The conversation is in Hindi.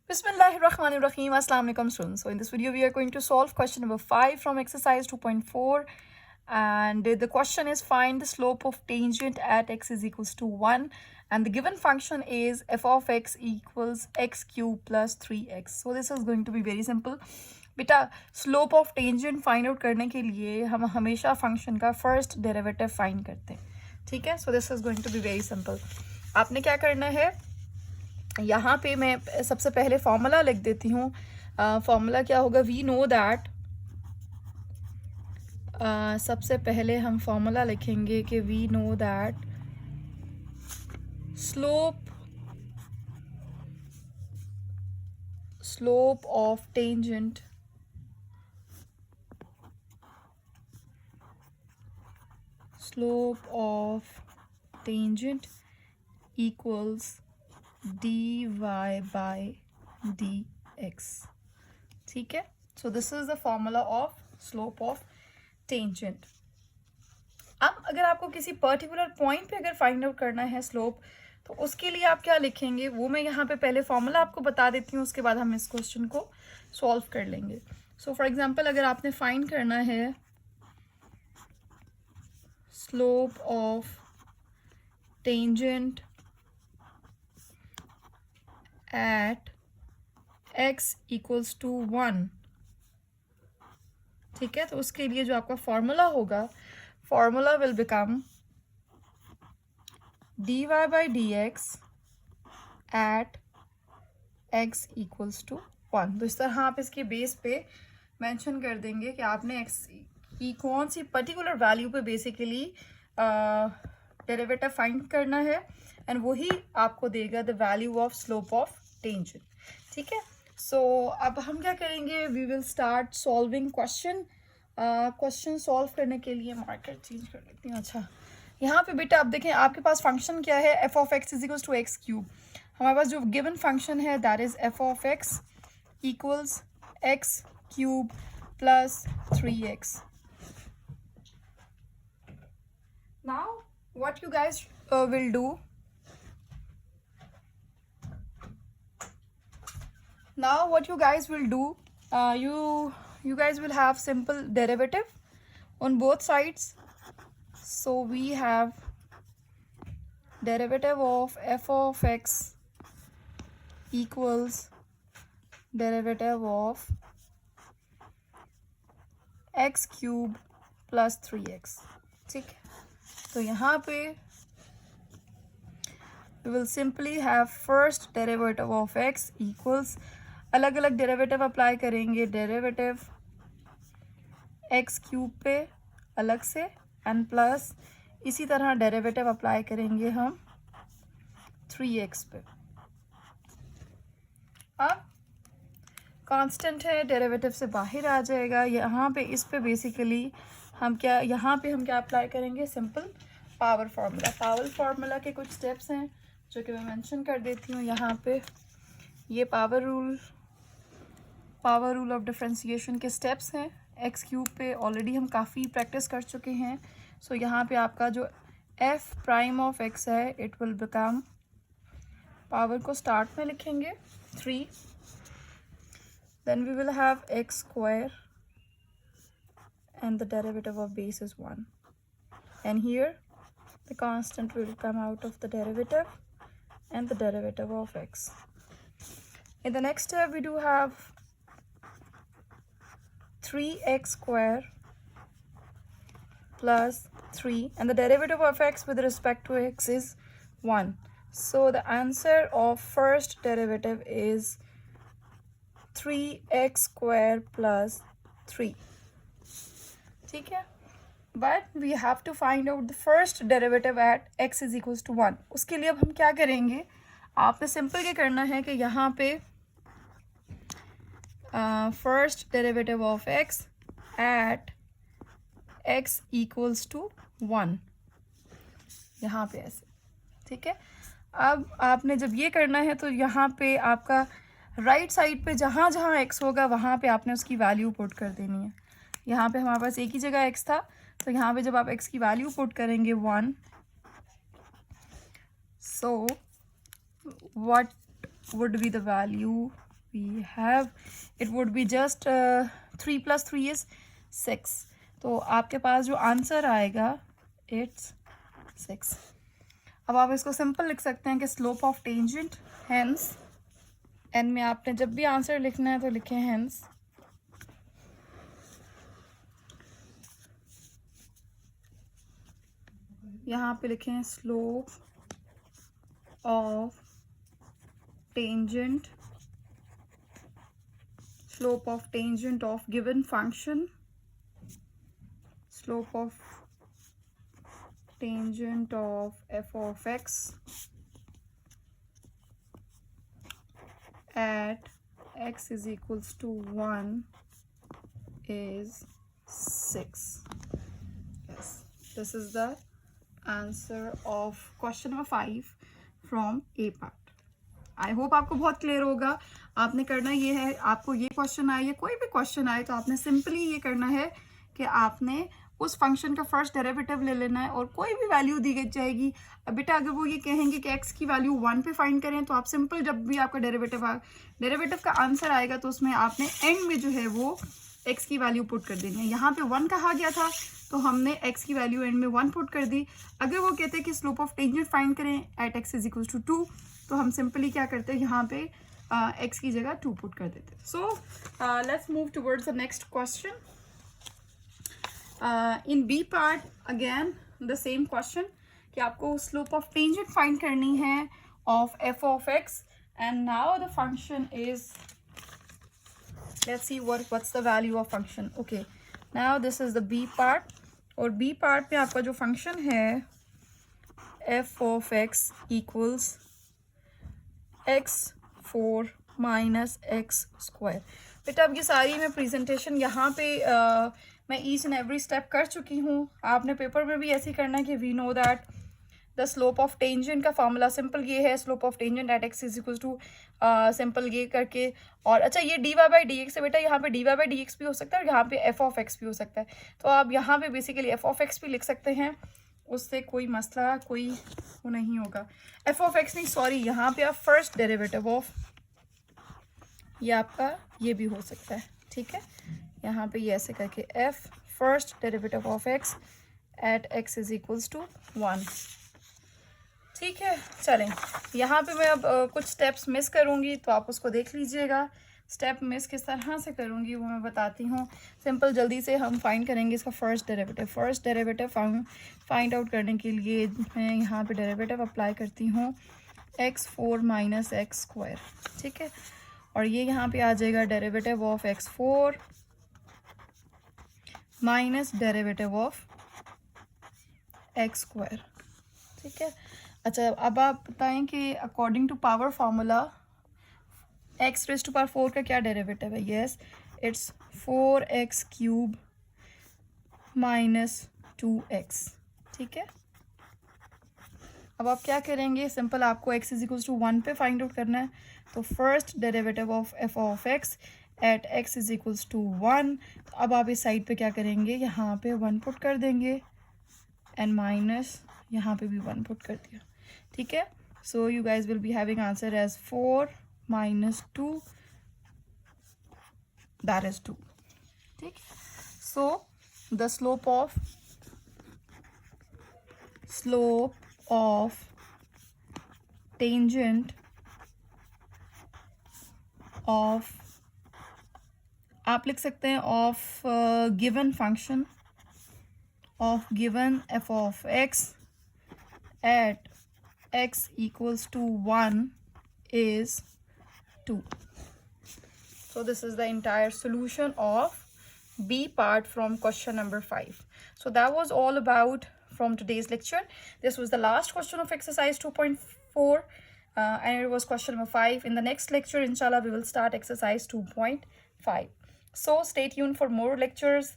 Bismillahirrahmanirrahim. Assalamu alaikum students. So in this video we are going to solve question number 5 from exercise 2.4, and the question is find the slope of tangent at x is equals to 1 and the given function is f of x equals x cube plus 3x. So this is going to be very simple. बेटा slope of tangent find out करने के लिए हम हमेशा फंक्शन का फर्स्ट डेरिवेटिव फाइंड करते हैं, ठीक है. So this is going to be very simple. आपने क्या करना है, यहाँ पे मैं सबसे पहले फॉर्मूला लिख देती हूँ. फॉर्मूला क्या होगा, वी नो दैट. सबसे पहले हम फॉर्मूला लिखेंगे कि we know that slope of tangent equals dy by dx. ठीक है. So this is the formula of slope of tangent. अब अगर आपको किसी पर्टिकुलर पॉइंट पे अगर फाइंड आउट करना है स्लोप, तो उसके लिए आप क्या लिखेंगे वो मैं यहाँ पे पहले फॉर्मूला आपको बता देती हूँ, उसके बाद हम इस क्वेश्चन को सॉल्व कर लेंगे. सो फॉर एग्जांपल अगर आपने फाइंड करना है slope of tangent at x equals to 1, ठीक है. तो उसके लिए जो आपका फॉर्मूला होगा, formula will become dy by dx at x equals to 1. तो इस तरह आप इसके बेस पे मेंशन कर देंगे कि आपने x की कौन सी पर्टिकुलर वैल्यू पे बेसिकली डेरिवेटिव फाइंड करना है, एंड वही आपको देगा the value of slope of tangent, ठीक है. सो अब हम क्या करेंगे, we will start solving question. Question solve करने के लिए मार्कर चेंज कर लेती हूँ. अच्छा, यहाँ पे बेटा अब देखें आपके पास फंक्शन क्या है, f of x is equals to x cube. हमारे पास जो गिवन फंक्शन है that is f of x equals x cube plus 3x. Now what you guys will do, you guys will have simple derivative on both sides. So we have derivative of f of x equals derivative of x cube plus 3x, ठीक है. तो यहाँ पे we will simply have first derivative of x equals, अलग अलग डेरिवेटिव अप्लाई करेंगे, डेरिवेटिव x क्यूब पे अलग से एंड प्लस इसी तरह डेरिवेटिव अप्लाई करेंगे हम 3x पे. अब कांस्टेंट है, डेरिवेटिव से बाहर आ जाएगा. यहाँ पे इस पे बेसिकली हम क्या अप्लाई करेंगे, simple power formula. Power formula के कुछ स्टेप्स हैं जो कि मैं मेंशन कर देती हूँ यहाँ पे. ये पावर रूल ऑफ डिफरेंशिएशन के स्टेप्स हैं. एक्स क्यूब पे ऑलरेडी हम काफ़ी प्रैक्टिस कर चुके हैं. सो यहाँ पे आपका जो एफ प्राइम ऑफ एक्स है इट विल बिकम, पावर को स्टार्ट में लिखेंगे 3, then we will have x square and the derivative of base is 1, and here the constant will come out of the derivative and the derivative of x. In the next step we do have 3x square plus 3, and the derivative of x with respect to x is 1. So the answer of first derivative is 3x square plus 3, ठीक है. But we have to find out the first derivative at x is equals to 1. उसके लिए अब हम क्या करेंगे, आपने सिंपल ये करना है कि यहाँ पे first derivative of x at x equals to 1, यहाँ पे ऐसे, ठीक है. अब आपने जब ये करना है तो यहाँ पे आपका राइट साइड पे जहाँ जहाँ x होगा वहाँ पे आपने उसकी वैल्यू पुट कर देनी है. यहाँ पे हमारे पास एक ही जगह x था, तो यहाँ पे जब आप x की वैल्यू पुट करेंगे 1, so what would be the value we have, it would be just 3 plus 3 is 6. तो आपके पास जो आंसर आएगा it's 6. अब आप इसको सिंपल लिख सकते हैं कि स्लोप ऑफ टेंजेंट, हेंस एन में आपने जब भी आंसर लिखना है तो लिखें हेंस यहाँ पे लिखें slope of tangent, slope of tangent of given function, slope of tangent of f of x at x is equals to 1 is 6. Yes, this is the answer of question number 5 from A part. I hope आपको बहुत क्लियर होगा. आपने करना ये है, आपको ये क्वेश्चन आए या कोई भी क्वेश्चन आए तो आपने सिंपली ये करना है कि आपने उस फंक्शन का फर्स्ट डेरिवेटिव ले लेना है और कोई भी वैल्यू दी जाएगी. बेटा अगर वो ये कहेंगे कि x की वैल्यू 1 पे फाइंड करें तो आप सिंपल जब भी आपका डेरिवेटिव का आंसर आएगा तो उसमें आपने एंड में जो है वो x की वैल्यू पुट कर देनी है. यहाँ पे 1 कहा गया था तो हमने x की वैल्यू एंड में 1 पुट कर दी. अगर वो कहते हैं कि स्लोप ऑफ टेंजेंट फाइंड करें at x is equal to 2 तो हम सिंपली क्या करते हैं यहाँ पे x की जगह 2 पुट कर देते हैं. So let's move towards the next question. In B part again the same question कि आपको स्लोप ऑफ टेंजेंट फाइंड करनी है of f of x and now the function is, let's see what's the value of function. Okay, now this is the B part और बी पार्ट में आपका जो फंक्शन है f of x equals x4 minus x square. बेटा अब ये सारी मैं प्रेजेंटेशन यहाँ पे मैं ईच एंड एवरी स्टेप कर चुकी हूँ. आपने पेपर में भी ऐसे ही करना है कि we know that the slope of tangent का फॉर्मूला सिंपल ये है, slope of tangent at x is equal to simple ये करके. और अच्छा ये d y by d x है बेटा, यहाँ पे d y by d x भी हो सकता है और यहाँ पे एफ ऑफ एक्स भी हो सकता है. तो आप यहाँ पे बेसिकली एफ ऑफ एक्स भी लिख सकते हैं, उससे कोई मसला कोई वो नहीं होगा. एफ ऑफ एक्स नहीं, सॉरी, यहाँ पे आप फर्स्ट डेरिवेटिव ऑफ, ये आपका ये भी हो सकता है. ठीक है, यहाँ पे ये ऐसे करके f first derivative of x at x is equals to 1. ठीक है, चलें यहाँ पे मैं अब कुछ स्टेप्स मिस करूँगी तो आप उसको देख लीजिएगा. स्टेप मिस किस तरह से करूँगी वो मैं बताती हूँ. सिंपल जल्दी से हम फाइंड करेंगे इसका first derivative. First derivative find out करने के लिए मैं यहाँ पे डेरिवेटिव अप्लाई करती हूँ x4 माइनस एक्स स्क्वायर. ठीक है, और ये यहाँ पे आ जाएगा derivative of x4 minus derivative of x square. ठीक है, अच्छा अब आप बताएं कि according to power formula x raise to power 4 का क्या डेरिवेटिव है. Yes, it's 4x cube minus 2x. ठीक है, अब आप क्या करेंगे, सिंपल आपको x इज इक्वल टू 1 पे फाइंड आउट करना है. तो first derivative of f of x at x is equals to 1. अब आप इस साइड पे क्या करेंगे, यहाँ पे 1 पुट कर देंगे एंड माइनस यहाँ पे भी 1 पुट कर दिया. ठीक है, so you guys will be having answer as 4 minus 2, that is 2. ठीक, so the slope of tangent of, आप लिख सकते हैं of given function of given f of x at x equals to 1 is 2. So this is the entire solution of B part from question number 5. So that was all about from today's lecture. This was the last question of exercise 2.4 and it was question number 5. In the next lecture, inshallah, we will start exercise 2.5. So stay tuned for more lectures.